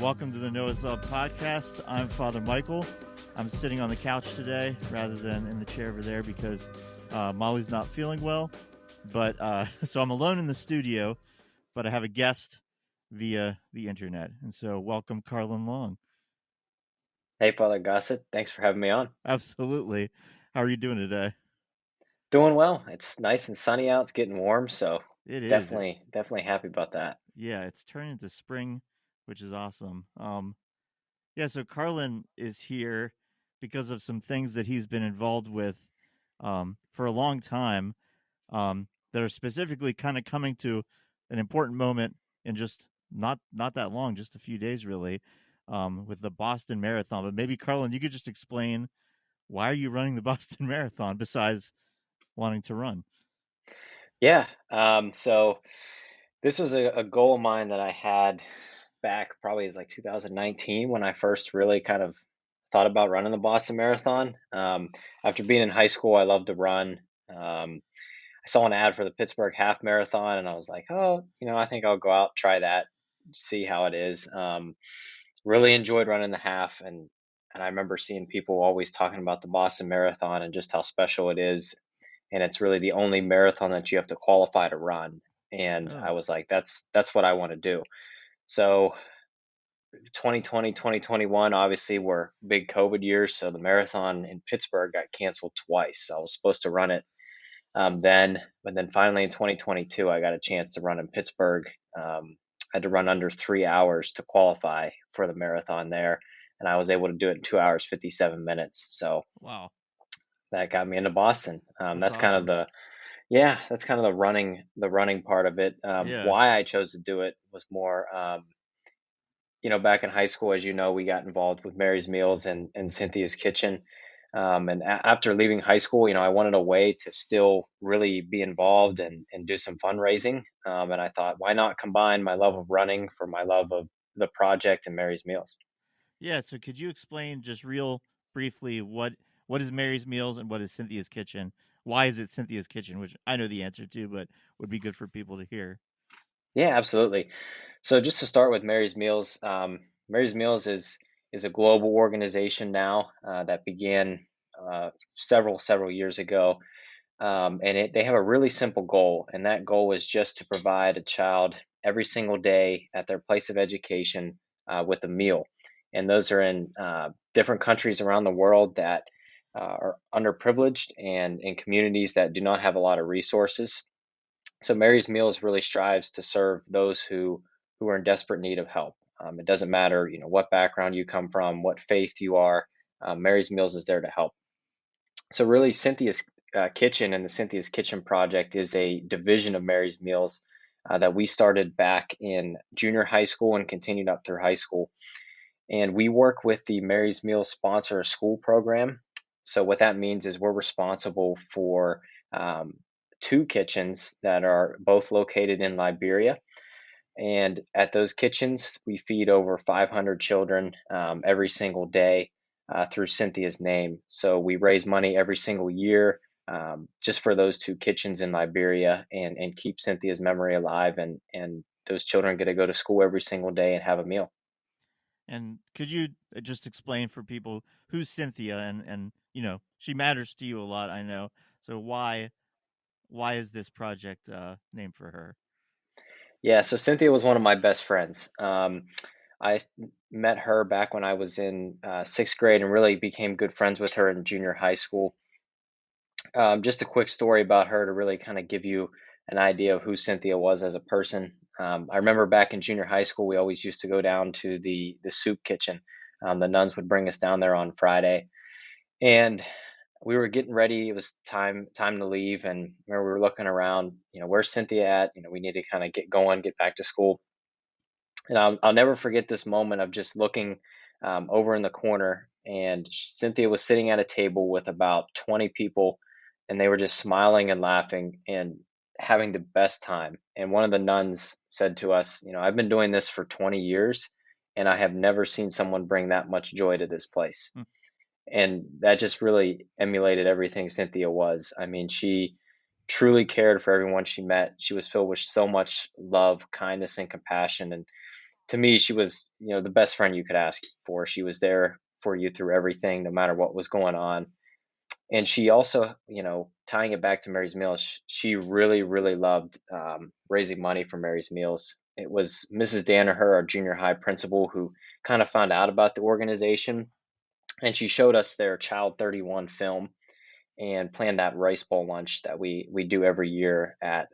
Welcome to the knowHis podcast. I'm Father Michael. I'm sitting on the couch today rather than in the chair over there because Molly's not feeling well. But so I'm alone in the studio, but I have a guest via the internet. And so welcome, Carlin Long. Hey, Father Gossett. Thanks for having me on. Absolutely. How are you doing today? Doing well. It's nice and sunny out. It's getting warm, so It is. definitely happy about that. Yeah, it's turning into spring, which is awesome. Yeah, so Carlin is here because of some things that he's been involved with for a long time that are specifically kind of coming to an important moment in just not that long, just a few days really, with the Boston Marathon. But maybe Carlin, you could just explain why are you running the Boston Marathon besides wanting to run? Yeah. So this was a goal of mine that I had back probably as like 2019 when I first really kind of thought about running the Boston Marathon. After being in high school, I loved to run. I saw an ad for the Pittsburgh Half Marathon, and I was like, oh, I think I'll go out, try that, see how it is. Really enjoyed running the half, and I remember seeing people always talking about the Boston Marathon and just how special it is, and it's really the only marathon that you have to qualify to run. And I Oh, was like, that's what I want to do. So 2020, 2021 obviously were big COVID years, so the marathon in Pittsburgh got canceled twice. I was supposed to run it but then finally in 2022, I got a chance to run in Pittsburgh. I had to run under 3 hours to qualify for the marathon there, and I was able to do it in 2 hours 57 minutes. So wow, that got me into Boston. that's awesome. That's kind of the running part of it. Yeah, Why I chose to do it was more, back in high school, as you know, we got involved with Mary's Meals and Cynthia's Kitchen. After leaving high school, I wanted a way to still really be involved and do some fundraising. And I thought, why not combine my love of running for my love of the project and Mary's Meals? yeah. So could you explain just real briefly what is Mary's Meals and what is Cynthia's Kitchen? Why is it Cynthia's Kitchen? Which I know the answer to, but would be good for people to hear. Yeah, absolutely. So just to start with Mary's Meals is a global organization now that began several years ago. They have a really simple goal, and that goal is just to provide a child every single day at their place of education with a meal. And those are in different countries around the world that are underprivileged and in communities that do not have a lot of resources. So Mary's Meals really strives to serve those who are in desperate need of help. It doesn't matter, what background you come from, what faith you are. Mary's Meals is there to help. So really, Cynthia's Kitchen and the Cynthia's Kitchen project is a division of Mary's Meals that we started back in junior high school and continued up through high school. And we work with the Mary's Meals Sponsor a School program. So what that means is we're responsible for two kitchens that are both located in Liberia. And at those kitchens, we feed over 500 children every single day through Cynthia's name. So we raise money every single year just for those two kitchens in Liberia and keep Cynthia's memory alive. And those children get to go to school every single day and have a meal. And could you just explain for people who's Cynthia and she matters to you a lot, I know. So why is this project named for her? Yeah, so Cynthia was one of my best friends. I met her back when I was in sixth grade and really became good friends with her in junior high school. Just a quick story about her to really kind of give you an idea of who Cynthia was as a person. I remember back in junior high school, we always used to go down to the soup kitchen. The nuns would bring us down there on Friday, and we were getting ready. It was time to leave, and we were looking around. Where's Cynthia at? We need to kind of get going, get back to school. And I'll never forget this moment of just looking over in the corner, and Cynthia was sitting at a table with about 20 people, and they were just smiling and laughing and having the best time. And one of the nuns said to us, I've been doing this for 20 years, and I have never seen someone bring that much joy to this place. Hmm. And that just really emulated everything Cynthia was. I mean, she truly cared for everyone she met. She was filled with so much love, kindness, and compassion. And to me, she was, the best friend you could ask for. She was there for you through everything, no matter what was going on. And she also, tying it back to Mary's Meals, she really, really loved raising money for Mary's Meals. It was Mrs. Danaher, our junior high principal, who kind of found out about the organization, and she showed us their Child 31 film and planned that rice bowl lunch that we do every year at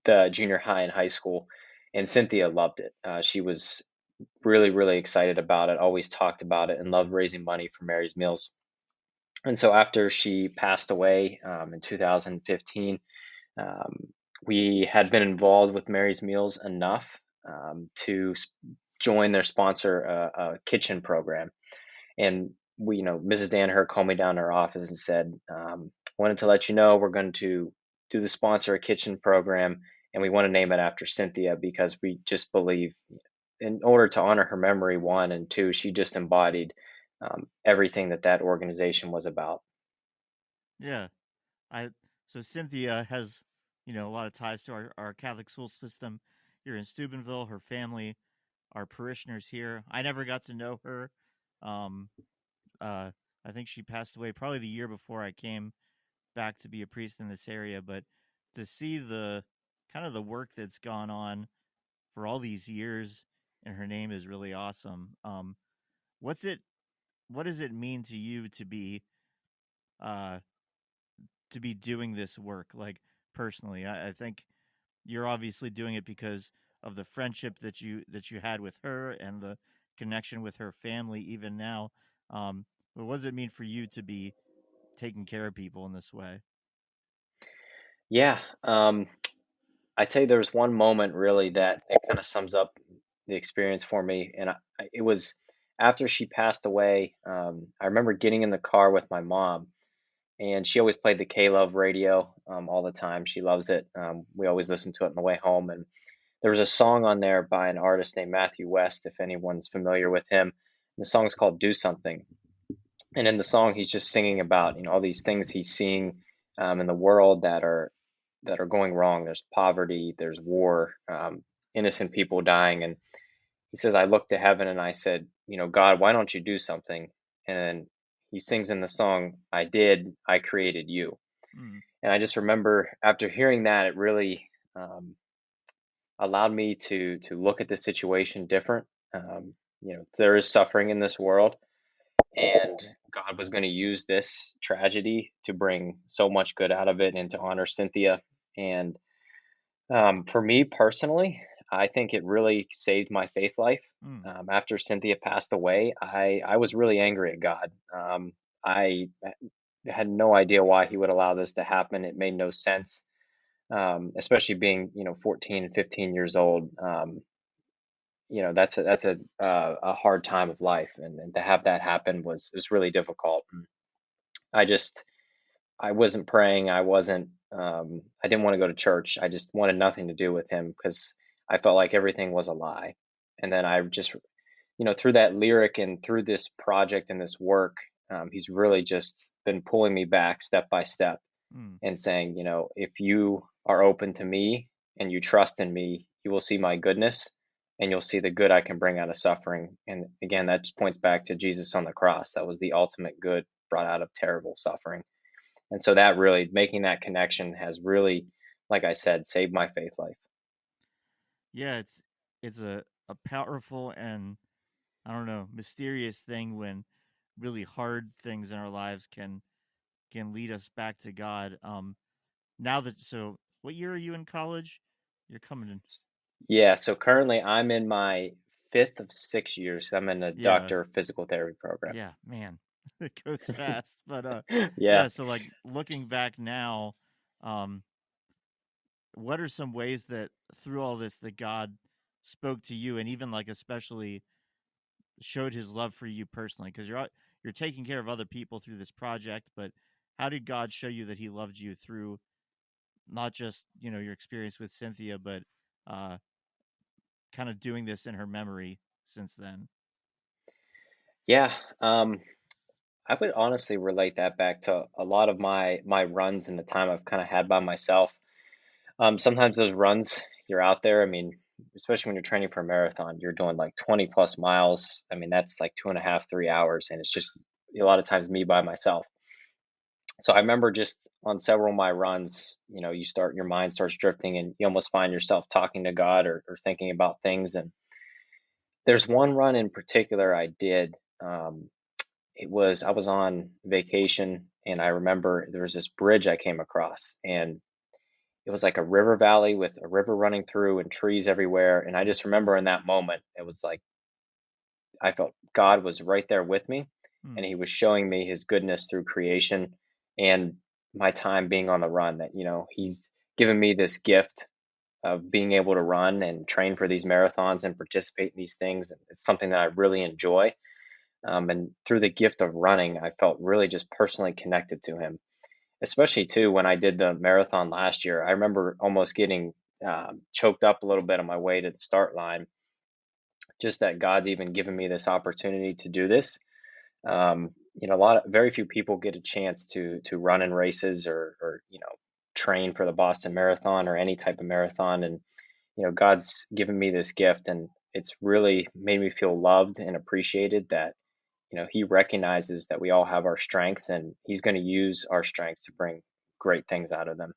the junior high and high school. And Cynthia loved it. She was really, really excited about it, always talked about it, and loved raising money for Mary's Meals. And so after she passed away in 2015, um, we had been involved with Mary's Meals enough to join their sponsor a kitchen program. And Mrs. Danaher called me down to her office and said, wanted to let you know we're going to do the sponsor a kitchen program, and we want to name it after Cynthia because we just believe in order to honor her memory, one, and two, she just embodied everything that organization was about. Yeah, I so Cynthia has a lot of ties to our Catholic school system here in Steubenville. Her family, our parishioners here. I never got to know her. Um, uh, I think she passed away probably the year before I came back to be a priest in this area. But to see the kind of the work that's gone on for all these years in her name is really awesome. What's it? What does it mean to you uh, to be doing this work? Like personally, I think you're obviously doing it because of the friendship that you had with her and the connection with her family even now. But what does it mean for you to be taking care of people in this way? Yeah, I tell you, there was one moment really that it kind of sums up the experience for me, and it was after she passed away. I remember getting in the car with my mom, and she always played the K-Love radio all the time. She loves it. We always listen to it on the way home, and there was a song on there by an artist named Matthew West, if anyone's familiar with him. The song's called "Do Something," and in the song, he's just singing about all these things he's seeing in the world that are going wrong. There's poverty, there's war, innocent people dying, and he says, "I looked to heaven and I said, God, why don't you do something?" And he sings in the song, "I did. I created you." Mm, And I just remember after hearing that, it really um, allowed me to look at the situation different. There is suffering in this world, and God was going to use this tragedy to bring so much good out of it and to honor Cynthia. And for me personally, I think it really saved my faith life. mm, After Cynthia passed away, I was really angry at God. I had no idea why He would allow this to happen. It made no sense, especially being 14 and 15 years old. That's a hard time of life, and to have that happen was really difficult. I just I wasn't praying. I didn't want to go to church. I just wanted nothing to do with him because I felt like everything was a lie. And then I just, through that lyric and through this project and this work, he's really just been pulling me back step by step mm. and saying, if you are open to me and you trust in me, you will see my goodness and you'll see the good I can bring out of suffering. And again, that just points back to Jesus on the cross. That was the ultimate good brought out of terrible suffering. And so that really making that connection has really, like I said, saved my faith life. Yeah, it's a powerful and I don't know mysterious thing when really hard things in our lives can lead us back to God. Now that so, what year are you in college? You're coming in. Yeah, so currently I'm in my fifth of 6 years. I'm in a Yeah, doctor of physical therapy program. yeah, man, it goes fast. But Yeah. yeah. So like looking back now, um, what are some ways that through all this that God spoke to you, and even like especially showed His love for you personally? Because you're taking care of other people through this project, but how did God show you that He loved you through not just your experience with Cynthia, but uh, kind of doing this in her memory since then? Yeah. I would honestly relate that back to a lot of my runs and the time I've kind of had by myself. Sometimes those runs, you're out there. I mean, especially when you're training for a marathon, you're doing like 20 plus miles. I mean, that's like 2.5, 3 hours, and it's just a lot of times me by myself. So I remember just on several of my runs, your mind starts drifting and you almost find yourself talking to God or thinking about things. And there's one run in particular I did. I was on vacation and I remember there was this bridge I came across and it was like a river valley with a river running through and trees everywhere. And I just remember in that moment, it was like I felt God was right there with me and Hmm. he was showing me his goodness through creation and my time being on the run that, he's given me this gift of being able to run and train for these marathons and participate in these things. It's something that I really enjoy. And through the gift of running, I felt really just personally connected to him, especially too when I did the marathon last year. I remember almost getting choked up a little bit on my way to the start line. Just that God's even given me this opportunity to do this. Very few people get a chance to run in races or train for the Boston Marathon or any type of marathon. And God's given me this gift, and it's really made me feel loved and appreciated that he recognizes that we all have our strengths and he's going to use our strengths to bring great things out of them.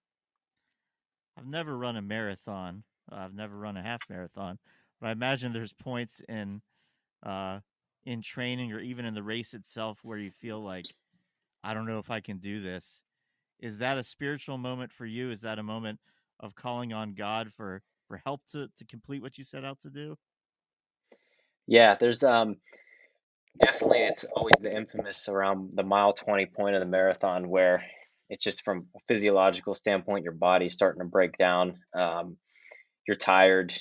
I've never run a marathon. I've never run a half marathon, but I imagine there's points uh, in training or even in the race itself where you feel like I don't know if I can do this. Is that a spiritual moment for you? Is that a moment of calling on God for help to complete what you set out to do? Yeah, there's definitely, it's always the infamous around the mile 20 point of the marathon where it's just from a physiological standpoint, your body's starting to break down. You're tired.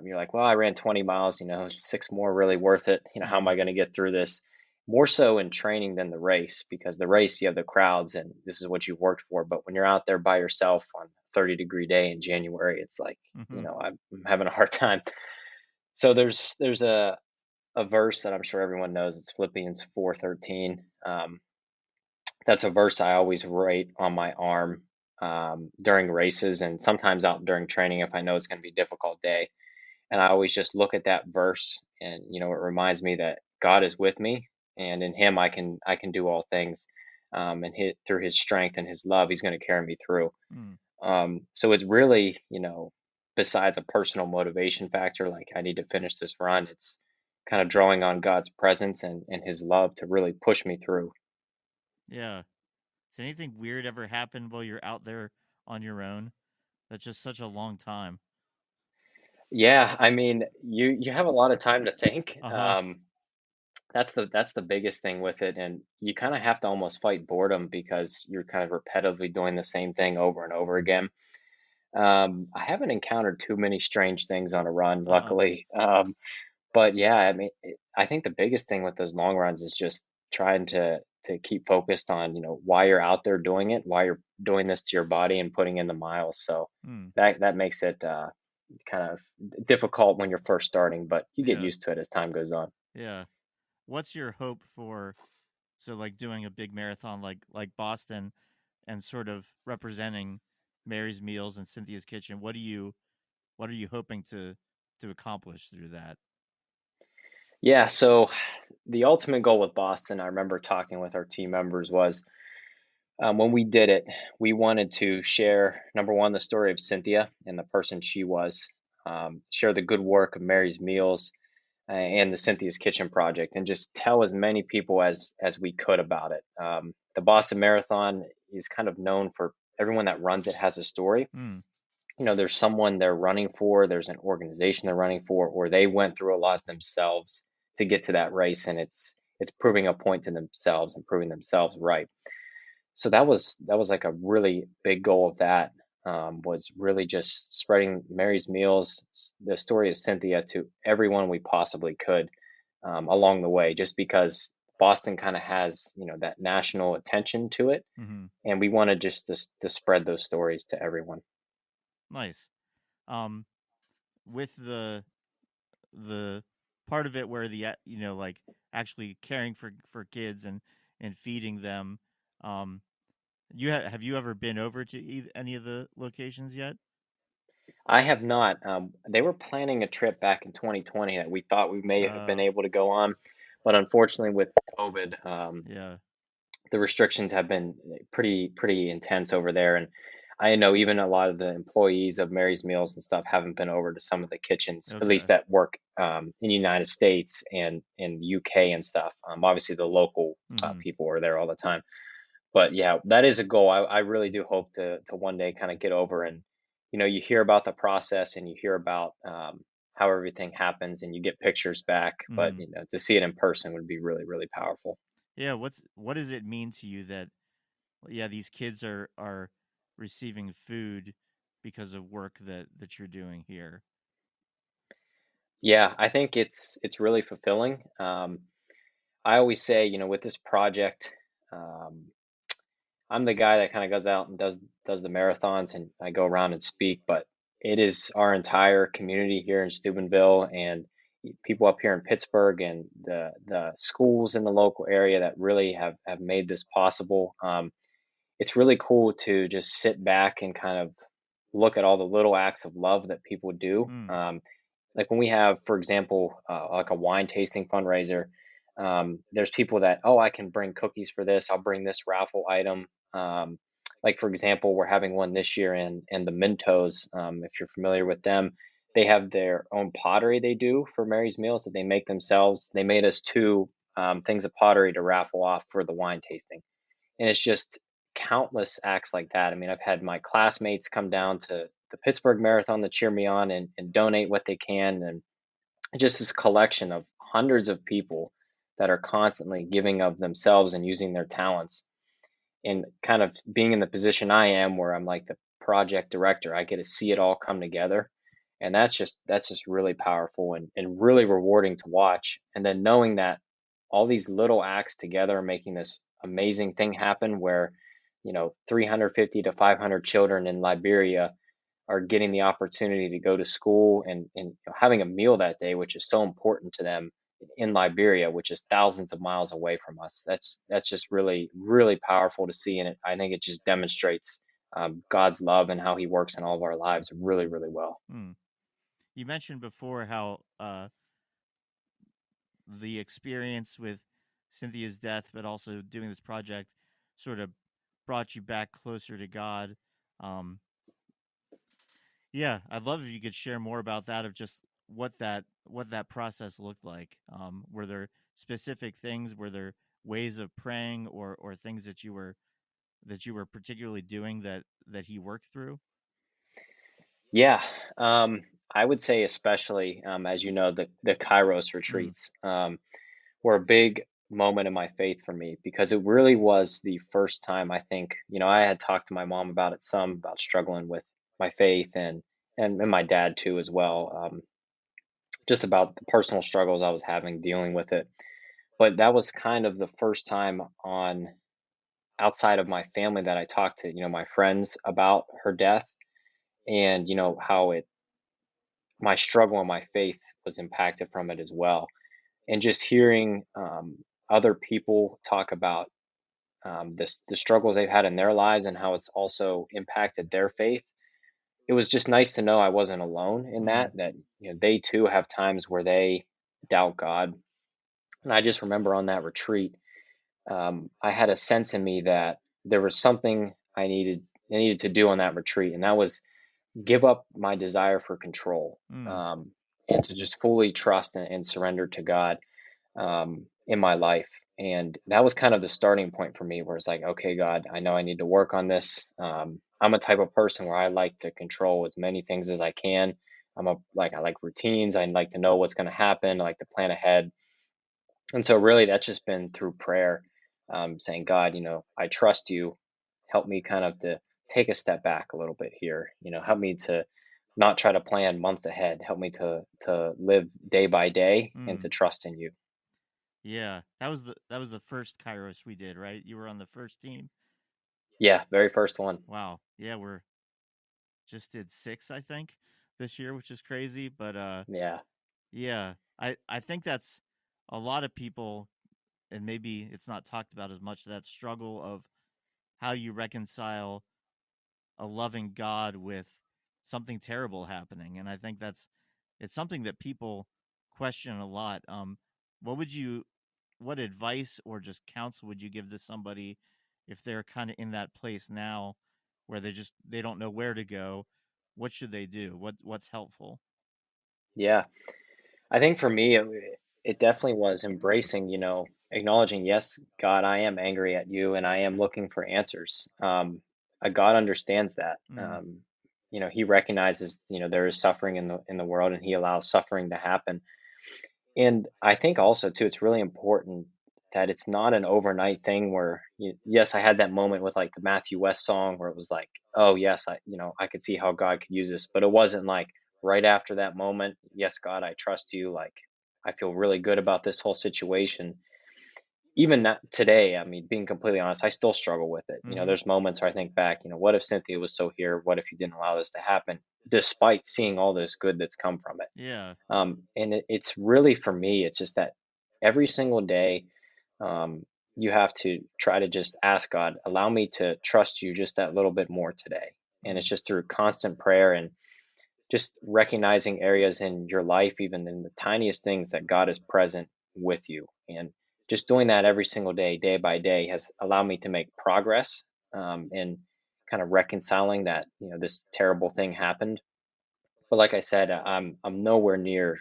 You're like, well, I ran 20 miles, is 6 more really worth it? How am Mm-hmm. I going to get through this? More so in training than the race, because the race, you have the crowds and this is what you've worked for. But when you're out there by yourself on a 30-degree day in January, it's like, Mm-hmm. I'm having a hard time. So there's a verse that I'm sure everyone knows. It's Philippians 4:13. That's a verse I always write on my arm during races and sometimes out during training if I know it's going to be a difficult day. And I always just look at that verse, and it reminds me that God is with me, and in Him I can do all things. And through His strength and His love, He's going to carry me through. Mm. So it's really, besides a personal motivation factor, like I need to finish this run, it's kind of drawing on God's presence and His love to really push me through. Yeah. Has anything weird ever happened while you're out there on your own? That's just such a long time. Yeah, I mean, you have a lot of time to think. Uh huh. That's the biggest thing with it, and you kind of have to almost fight boredom because you're kind of repetitively doing the same thing over and over again. I haven't encountered too many strange things on a run, Uh huh. luckily. But yeah, I mean, I think the biggest thing with those long runs is just trying to keep focused on, why you're out there doing it, why you're doing this to your body and putting in the miles. So Hmm. that makes it kind of difficult when you're first starting, but you get Yeah. used to it as time goes on. Yeah. What's your hope for like doing a big marathon like Boston and sort of representing Mary's Meals and Cynthia's Kitchen? What are you hoping to accomplish through that? Yeah, so the ultimate goal with Boston, I remember talking with our team members, was when we did it, we wanted to share, number one, the story of Cynthia and the person she was, share the good work of Mary's Meals and the Cynthia's Kitchen project, and just tell as many people as we could about it. The Boston Marathon is kind of known for everyone that runs it has a story. Hmm. There's someone they're running for, there's an organization they're running for, or they went through a lot themselves to get to that race, and it's proving a point to themselves and proving themselves right. So that was like a really big goal of that, was really just spreading Mary's Meals, the story of Cynthia, to everyone we possibly could along the way, just because Boston kind of has that national attention to it, Mm-hmm. and we wanted just to spread those stories to everyone. Nice. Um, with the part of it where like actually caring for kids and feeding them. Um, have you ever been over to any of the locations yet? I have not. They were planning a trip back in 2020 that we thought we may have been Uh, able to go on, but unfortunately with COVID, yeah. the restrictions have been pretty intense over there. And I know even a lot of the employees of Mary's Meals and stuff haven't been over to some of the kitchens, at least Okay. that work in the United States and in the UK and stuff. Obviously, the local Mm-hmm. people are there all the time. But yeah, that is a goal. I really do hope to one day kind of get over, and you hear about the process and you hear about how everything happens and you get pictures back, but Mm-hmm. to see it in person would be really, really powerful. Yeah. What does it mean to you that yeah these kids are receiving food because of work that you're doing here? Yeah, I think it's really fulfilling. I always say, with this project, um, I'm the guy that kind of goes out and does the marathons, and I go around and speak, but it is our entire community here in Steubenville and people up here in Pittsburgh and the schools in the local area that really have made this possible. It's really cool to just sit back and kind of look at all the little acts of love that people do. Mm. Like when we have, for example, like a wine tasting fundraiser, there's people that, oh, I can bring cookies for this. I'll bring this raffle item. Like for example, we're having one this year in the Mentos. If you're familiar with them, they have their own pottery they do for Mary's Meals that they make themselves. They made us two things of pottery to raffle off for the wine tasting, and it's just countless acts like that. I mean, I've had my classmates come down to the Pittsburgh Marathon to cheer me on and donate what they can, and just this collection of hundreds of people that are constantly giving of themselves and using their talents, and kind of being in the position I am where I'm like the project director. I get to see it all come together. And that's just really powerful and really rewarding to watch. And then knowing that all these little acts together are making this amazing thing happen where, 350 to 500 children in Liberia are getting the opportunity to go to school and having a meal that day, which is so important to them in Liberia, which is thousands of miles away from us. That's just really, really powerful to see, and I think it just demonstrates God's love and how He works in all of our lives really, really well. Mm. You mentioned before how the experience with Cynthia's death, but also doing this project, sort of brought you back closer to God. Um, yeah, I'd love if you could share more about that, of just what that process looked like. Were there specific things? Were there ways of praying, or things that you were particularly doing that he worked through? Yeah, I would say especially as you know, the Kairos Mm, retreats were a big moment in my faith for me because it really was the first time I think, I had talked to my mom about it some about struggling with my faith and my dad too as well, just about the personal struggles I was having dealing with it. But that was kind of the first time on outside of my family that I talked to, my friends about her death and how it my struggle and my faith was impacted from it as well. And just hearing other people talk about the struggles they've had in their lives and how it's also impacted their faith. It was just nice to know I wasn't alone in mm, that they too have times where they doubt God. And I just remember on that retreat, I had a sense in me that there was something I needed to do on that retreat, and that was give up my desire for control, mm, and to just fully trust and surrender to God in my life. And that was kind of the starting point for me, where it's like, okay, God, I know I need to work on this. I'm a type of person where I like to control as many things as I can. I like routines. I like to know what's going to happen. I like to plan ahead. And so really that's just been through prayer, saying, God, I trust you. Help me kind of to take a step back a little bit here. Help me to not try to plan months ahead. Help me to live day by day and to mm. trust in you. Yeah, that was the first Kairos we did, right? You were on the first team. Yeah, very first one. Wow. Yeah, we're just did six, I think, this year, which is crazy. But Yeah. yeah, I think that's a lot of people, and maybe it's not talked about as much. That struggle of how you reconcile a loving God with something terrible happening. And I think it's something that people question a lot. What would you, what advice or just counsel would you give to somebody if they're kind of in that place now where they don't know where to go? What should they do? What's helpful? Yeah. I think for me, it definitely was embracing, acknowledging, yes, God, I am angry at you and I am looking for answers. God understands that. Mm, He recognizes, there is suffering in the world and he allows suffering to happen. And I think also too, it's really important that it's not an overnight thing where, yes, I had that moment with like the Matthew West song where it was like, oh yes, I could see how God could use this, but it wasn't like right after that moment, yes, God, I trust you. Like I feel really good about this whole situation. Even not today, I mean, being completely honest, I still struggle with it. mm-hmm. There's moments where I think back, what if Cynthia was so here? What if you didn't allow this to happen? Despite seeing all this good that's come from it. Yeah. And it's really for me, it's just that every single day, um, you have to try to just ask God, allow me to trust you just that little bit more today. And it's Mm, just through constant prayer and just recognizing areas in your life, even in the tiniest things, that God is present with you. And just doing that every single day, day by day, has allowed me to make progress in kind of reconciling that, this terrible thing happened. But like I said, I'm nowhere near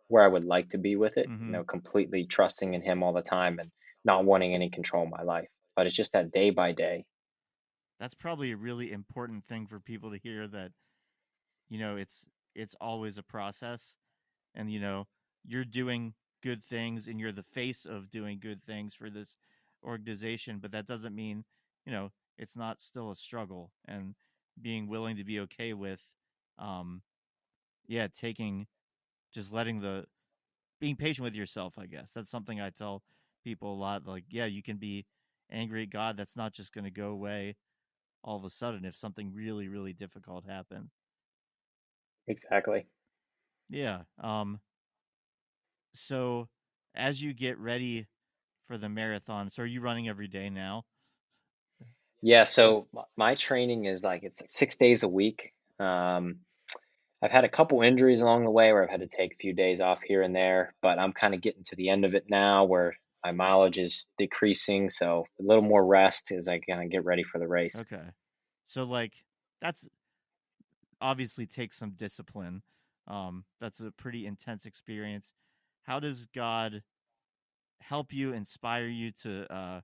where I would like to be with it, mm-hmm. completely trusting in him all the time and not wanting any control of my life. But it's just that day by day. That's probably a really important thing for people to hear, that it's always a process, and you're doing good things and you're the face of doing good things for this organization, but that doesn't mean it's not still a struggle, and being willing to be okay with um yeah, taking, just letting the being patient with yourself. I guess that's something I tell people a lot, like, yeah, you can be angry at God. That's not just going to go away all of a sudden if something really really difficult happens. Exactly. Yeah. So as you get ready for the marathon, so are you running every day now? Yeah. So my training is like it's 6 days a week. I've had a couple injuries along the way where I've had to take a few days off here and there, but I'm kind of getting to the end of it now where my mileage is decreasing. So a little more rest as I kind of get ready for the race. Okay. So like that's obviously takes some discipline. That's a pretty intense experience. How does God help you, inspire you to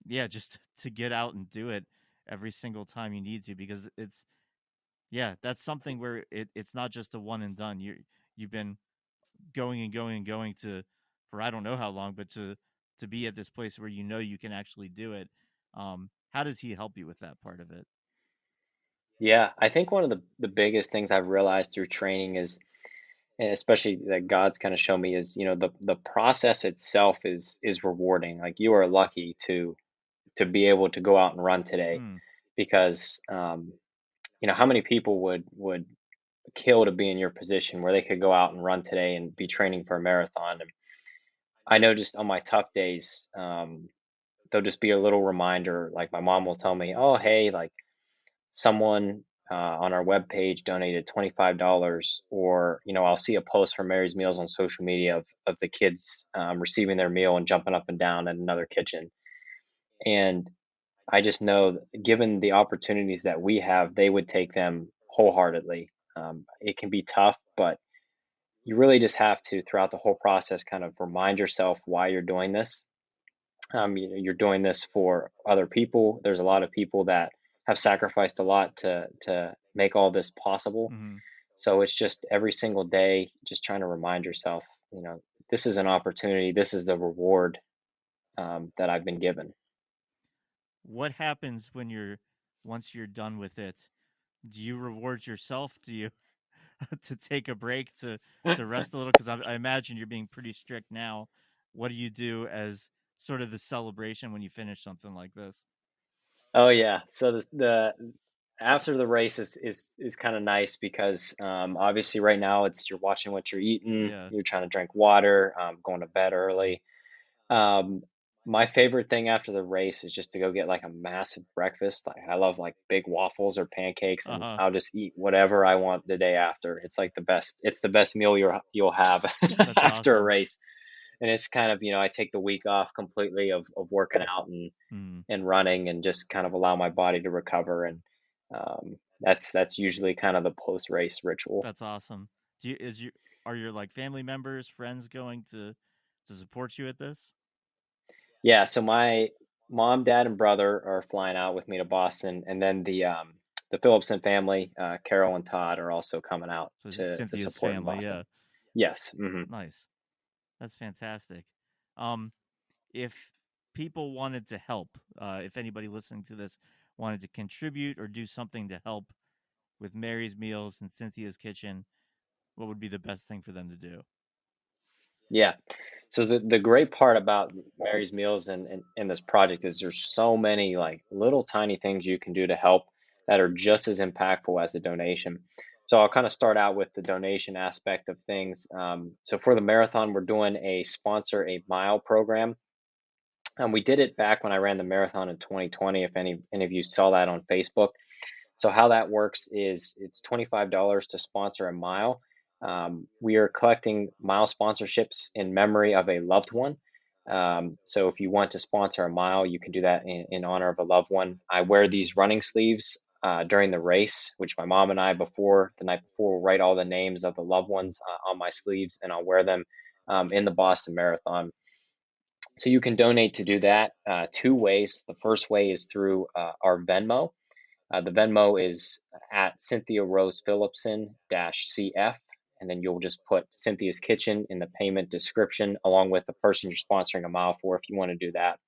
yeah, just to get out and do it every single time you need to? Because it's, yeah, that's something where it's not just a one and done. You've been going and going and going to, for I don't know how long, but to be at this place where you can actually do it. How does he help you with that part of it? Yeah, I think one of the biggest things I've realized through training is, and especially that God's kind of shown me, is the process itself is rewarding. Like you are lucky to be able to go out and run today, Mm, because how many people would kill to be in your position where they could go out and run today and be training for a marathon. And I know just on my tough days, there'll just be a little reminder. Like my mom will tell me, "Oh, hey, like someone on our webpage donated $25," or I'll see a post from Mary's Meals on social media of the kids receiving their meal and jumping up and down at another kitchen. And I just know, given the opportunities that we have, they would take them wholeheartedly. It can be tough, but you really just have to, throughout the whole process, kind of remind yourself why you're doing this. You're doing this for other people. There's a lot of people that have sacrificed a lot to make all this possible. hmm. So it's just every single day, just trying to remind yourself, this is an opportunity. This is the reward that I've been given. What happens when once you're done with it? Do you reward yourself? Do you to take a break to rest a little? Because I imagine you're being pretty strict now. What do you do as sort of the celebration when you finish something like this? Oh yeah. So the after the race is kind of nice because obviously right now it's you're watching what you're eating, Yeah. you're trying to drink water, going to bed early. Um, My favorite thing after the race is just to go get like a massive breakfast. Like I love like big waffles or pancakes, and Uh-huh. I'll just eat whatever I want the day after. It's like the best. It's the best meal you'll have That's after a awesome. race. And it's kind of, I take the week off completely of working out Mm, and running, and just kind of allow my body to recover. And that's usually kind of the post race ritual. that's awesome. Are your like family members, friends going to support you at this? Yeah, so my mom, dad, and brother are flying out with me to Boston, and then the Phillipson family, Carol and Todd, are also coming out So to Cynthia's support in family, Boston. yeah. Yes. Nice. That's fantastic. Um, if people wanted to help, if anybody listening to this wanted to contribute or do something to help with Mary's Meals and Cynthia's Kitchen, what would be the best thing for them to do? Yeah. So the great part about Mary's Meals and this project is there's so many like little tiny things you can do to help that are just as impactful as a donation. So I'll kind of start out with the donation aspect of things. So for the marathon, we're doing a sponsor a mile program. We did it back when I ran the marathon in 2020. If any of you saw that on Facebook. So how that works is it's $25 to sponsor a mile. We are collecting mile sponsorships in memory of a loved one. So if you want to sponsor a mile, you can do that in honor of a loved one. I wear these running sleeves during the race, which my mom and I, before the night before, will write all the names of the loved ones on my sleeves, and I'll wear them in the Boston Marathon. So you can donate to do that two ways. The first way is through our Venmo. The Venmo is at Cynthia Rose Phillipson CF, and then you'll just put Cynthia's Kitchen in the payment description along with the person you're sponsoring a mile for if you want to do that.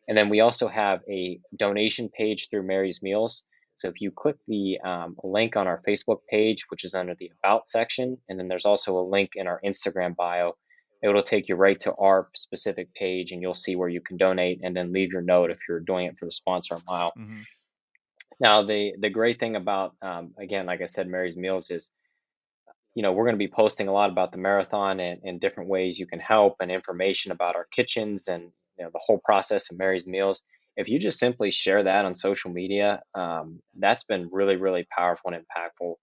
And then we also have a donation page through Mary's Meals. So if you click the link on our Facebook page, which is under the About section, and then there's also a link in our Instagram bio, it'll take you right to our specific page, and you'll see where you can donate and then leave your note if you're doing it for the sponsor a mile. Mm-hmm. Now, the great thing about, again, like I said, Mary's Meals is, we're going to be posting a lot about the marathon and different ways you can help and information about our kitchens and the whole process of Mary's Meals. If you just simply share that on social media, that's been really, really powerful and impactful.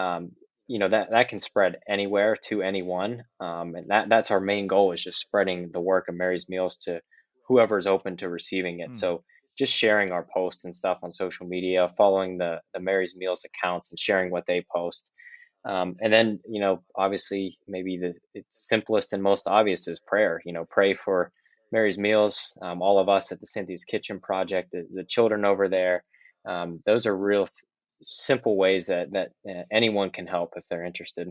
Um, that can spread anywhere to anyone, and that's our main goal is just spreading the work of Mary's Meals to whoever is open to receiving it. Mm, So just sharing our posts and stuff on social media, following the Mary's Meals accounts and sharing what they post, and then, obviously, maybe the it's simplest and most obvious is prayer. Pray for Mary's Meals, all of us at the Cynthia's Kitchen Project, the children over there. Those are real simple ways that anyone can help if they're interested.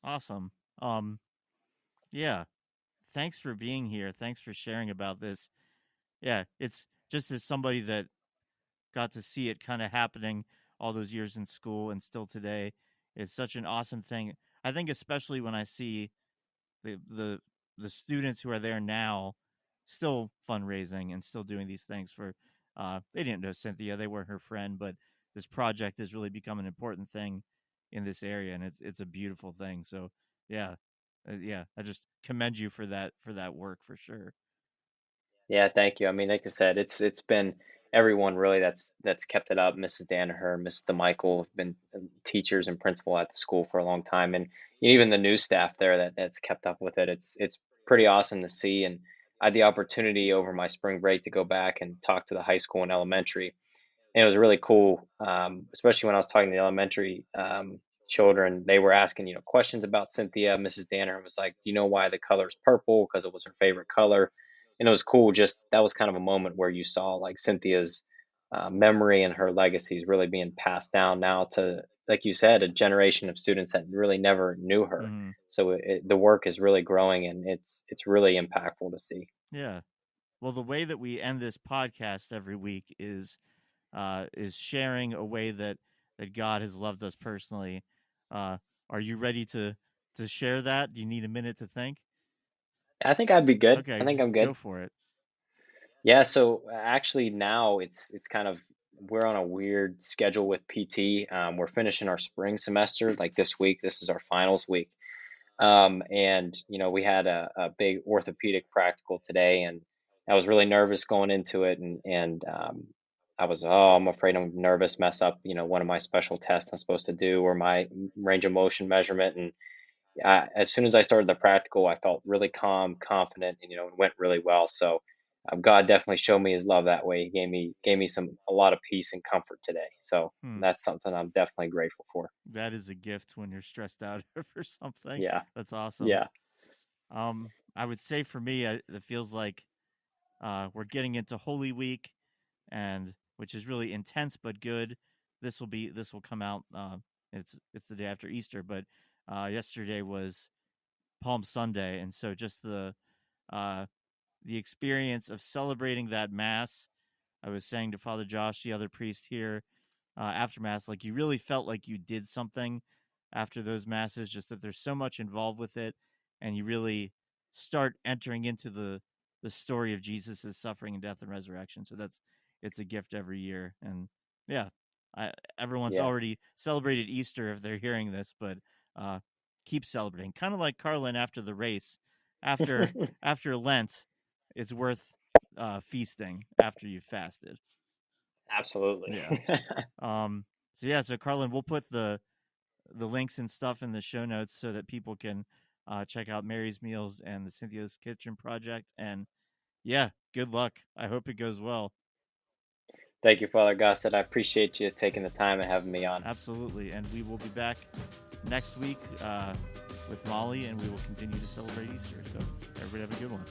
awesome. Um, yeah. Thanks for being here. Thanks for sharing about this. Yeah, it's just as somebody that got to see it kind of happening all those years in school and still today. It's such an awesome thing. I think especially when I see the the the students who are there now still fundraising and still doing these things for they didn't know Cynthia, they weren't her friend, but this project has really become an important thing in this area and it's a beautiful thing. So, yeah. Yeah, I just commend you for that work for sure. Yeah, thank you. I mean, like I said, it's been everyone really that's kept it up. Mrs. Danaher, Mrs. DeMichael have been teachers and principal at the school for a long time, and even the new staff there that's kept up with it. It's pretty awesome to see, and I had the opportunity over my spring break to go back and talk to the high school and elementary, and it was really cool, especially when I was talking to the elementary children. They were asking, questions about Cynthia. Mrs. Danner was like, "Do you know why the color is purple?" Because it was her favorite color, and it was cool. Just that was kind of a moment where you saw like Cynthia's memory and her legacy is really being passed down now to, like you said, a generation of students that really never knew her. Mhm. So the work is really growing, and it's really impactful to see. Yeah. Well, the way that we end this podcast every week is sharing a way that God has loved us personally. Uh, are you ready to share that? Do you need a minute to think? I think I'd be good. I Okay, think I'm go good. for it. Yeah, so actually now it's kind of we're on a weird schedule with PT. We're finishing our spring semester like this week. This is our finals week. And we had a big orthopedic practical today, I was really nervous going into it, and I was, oh, I'm afraid I'm nervous, mess up, one of my special tests I'm supposed to do, or my range of motion measurement. And as soon as I started the practical, I felt really calm, confident, and it went really well. So God definitely showed me His love that way. He gave me a lot of peace and comfort today. So Hmm. that's something I'm definitely grateful for. That is a gift when you're stressed out over something. Yeah, That's awesome. yeah, I would say for me, it feels like we're getting into Holy Week, and which is really intense but good. This will come out. It's the day after Easter, but yesterday was Palm Sunday, and so just uh, the experience of celebrating that Mass. I was saying to Father Josh, the other priest here, after Mass, like you really felt like you did something after those Masses, just that there's so much involved with it, and you really start entering into the story of Jesus' suffering and death and resurrection. So it's a gift every year, and yeah, everyone's yeah. already celebrated Easter if they're hearing this, but uh, keep celebrating. Kind of like Carlin after the race, after after Lent, it's worth feasting after you've fasted. Absolutely. Yeah. Um. So yeah. So Carlin, we'll put the links and stuff in the show notes so that people can check out Mary's Meals and the Cynthia's Kitchen project. And yeah, good luck. I hope it goes well. Thank you, Father Gossett. I appreciate you taking the time and having me on. Absolutely. And we will be back next week with Molly, and we will continue to celebrate Easter. So everybody have a good one.